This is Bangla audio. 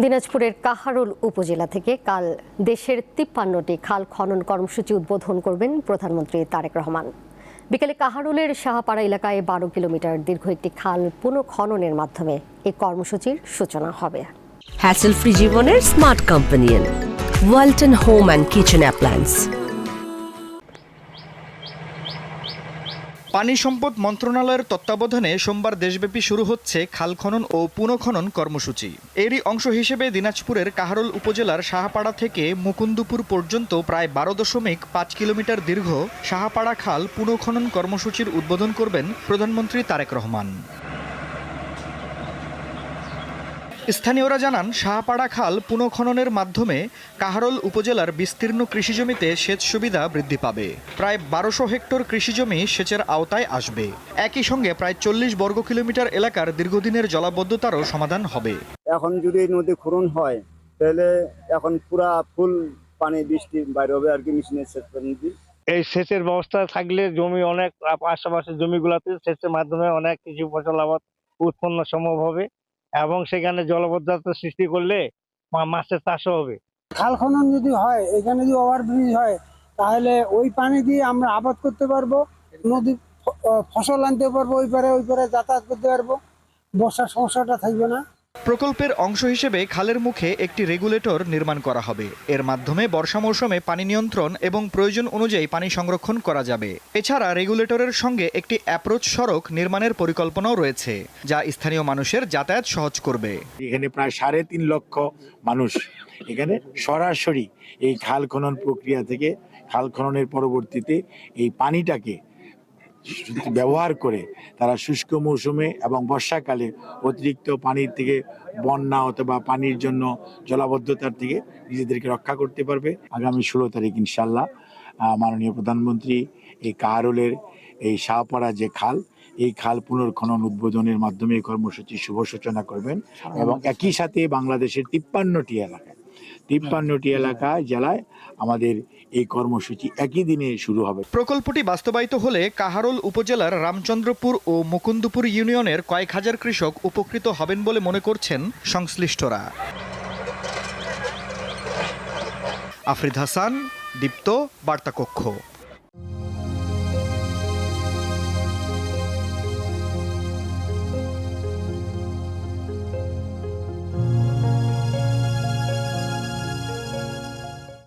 দিনাজপুরের কাহারোল উপজেলা থেকে কাল দেশের ৫৩টি খাল খনন কর্মসূচি উদ্বোধন করবেন প্রধানমন্ত্রী তারেক রহমান। বিকেলে কাহারোলের শাহপাড়া এলাকায় ১২ কিলোমিটার দীর্ঘ একটি খাল পুনঃখননের মাধ্যমে এই কর্মসূচির সূচনা হবে। হ্যাসেল ফ্রি জীবনের smart companion Walton home and kitchen appliance. পানি সম্পদ মন্ত্রণালয়ের তত্ত্বাবধানে সোমবার দেশব্যাপী শুরু হচ্ছে খাল খনন ও পুনঃখনন কর্মসূচি। এরই অংশ হিসেবে দিনাজপুরের কাহারোল উপজেলার শাহপাড়া থেকে মুকুন্দপুর পর্যন্ত প্রায় ১২.৫ কিলোমিটার দীর্ঘ শাহপাড়া খাল পুনঃখনন কর্মসূচির উদ্বোধন করবেন প্রধানমন্ত্রী তারেক রহমান। স্থানীয়রা জানান, শাহপাড়া খাল পুনঃখননের মাধ্যমে কাহারোল উপজেলার বিস্তীর্ণ কৃষিজমিতে সেচ সুবিধা বৃদ্ধি পাবে। প্রায় ১২০০ হেক্টর কৃষিজমি সেচের আওতায় আসবে। একই সঙ্গে প্রায় ৪০ বর্গ কিলোমিটার এলাকার দীর্ঘদিনের জলাবদ্ধতারও সমাধান হবে। এখন যদি নদী খনন হয় তাহলে এখন পুরা ফুল পানি বৃষ্টি বাইরে হবে আর কি, মেশিনের সেচ পানি। এই সেচের ব্যবস্থা থাকলে জমি অনেক আশেপাশের জমিগুলোতে সেচের মাধ্যমে অনেক কিছু ফসল আবাদ উৎপন্ন সম্ভব হবে এবং সেখানে জলাবদ্ধতা সৃষ্টি করলে মাছের চাষও হবে। খাল খনন যদি হয়, এখানে যদি ওভারব্রিজ হয় তাহলে ওই পানি দিয়ে আমরা আবাদ করতে পারবো, নদী ফসল আনতে পারবো, ওই পারে যাতায়াত করতে পারবো, বর্ষার সমস্যাটা থাকবে না। প্রকল্পের অংশ হিসেবে খালের মুখে একটি রেগুলেটর নির্মাণ করা হবে। এর মাধ্যমে বর্ষা মৌসুমে পানি নিয়ন্ত্রণ এবং প্রয়োজন অনুযায়ী পানি সংরক্ষণ করা যাবে। এছাড়া রেগুলেটরের সঙ্গে একটি অ্যাপ্রোচ সড়ক নির্মাণের পরিকল্পনাও রয়েছে, যা স্থানীয় মানুষের যাতায়াত সহজ করবে। এখানে প্রায় ৩.৫ লক্ষ মানুষ এখানে সরাসরি এই খাল খনন প্রক্রিয়া থেকে খাল খননের পরবর্তীতে এই পানিটাকে ব্যবহার করে তারা শুষ্ক মৌসুমে এবং বর্ষাকালে অতিরিক্ত পানির থেকে বন্যা অথবা পানির জন্য জলাবদ্ধতার থেকে নিজেদেরকে রক্ষা করতে পারবে। আগামী ১৬ তারিখ ইনশাল্লাহ মাননীয় প্রধানমন্ত্রী এই কাহারোলের এই শাহপাড়া যে খাল, এই খাল পুনর্খনন উদ্বোধনের মাধ্যমে এই কর্মসূচির শুভ সূচনা করবেন এবং একই সাথে বাংলাদেশের ৫৩টি এলাকায় জেলায় আমাদের এই কর্মসূচি একই দিনে শুরু হবে। প্রকল্পটি বাস্তবায়িত হলে কাহারোল উপজেলার রামচন্দ্রপুর ও মুকুন্দপুর ইউনিয়নের কয়েক হাজার কৃষক উপকৃত হবেন বলে মনে করছেন সংশ্লিষ্টরা। আফরিদ হাসান, দীপ্ত, বার্তা কক্ষ।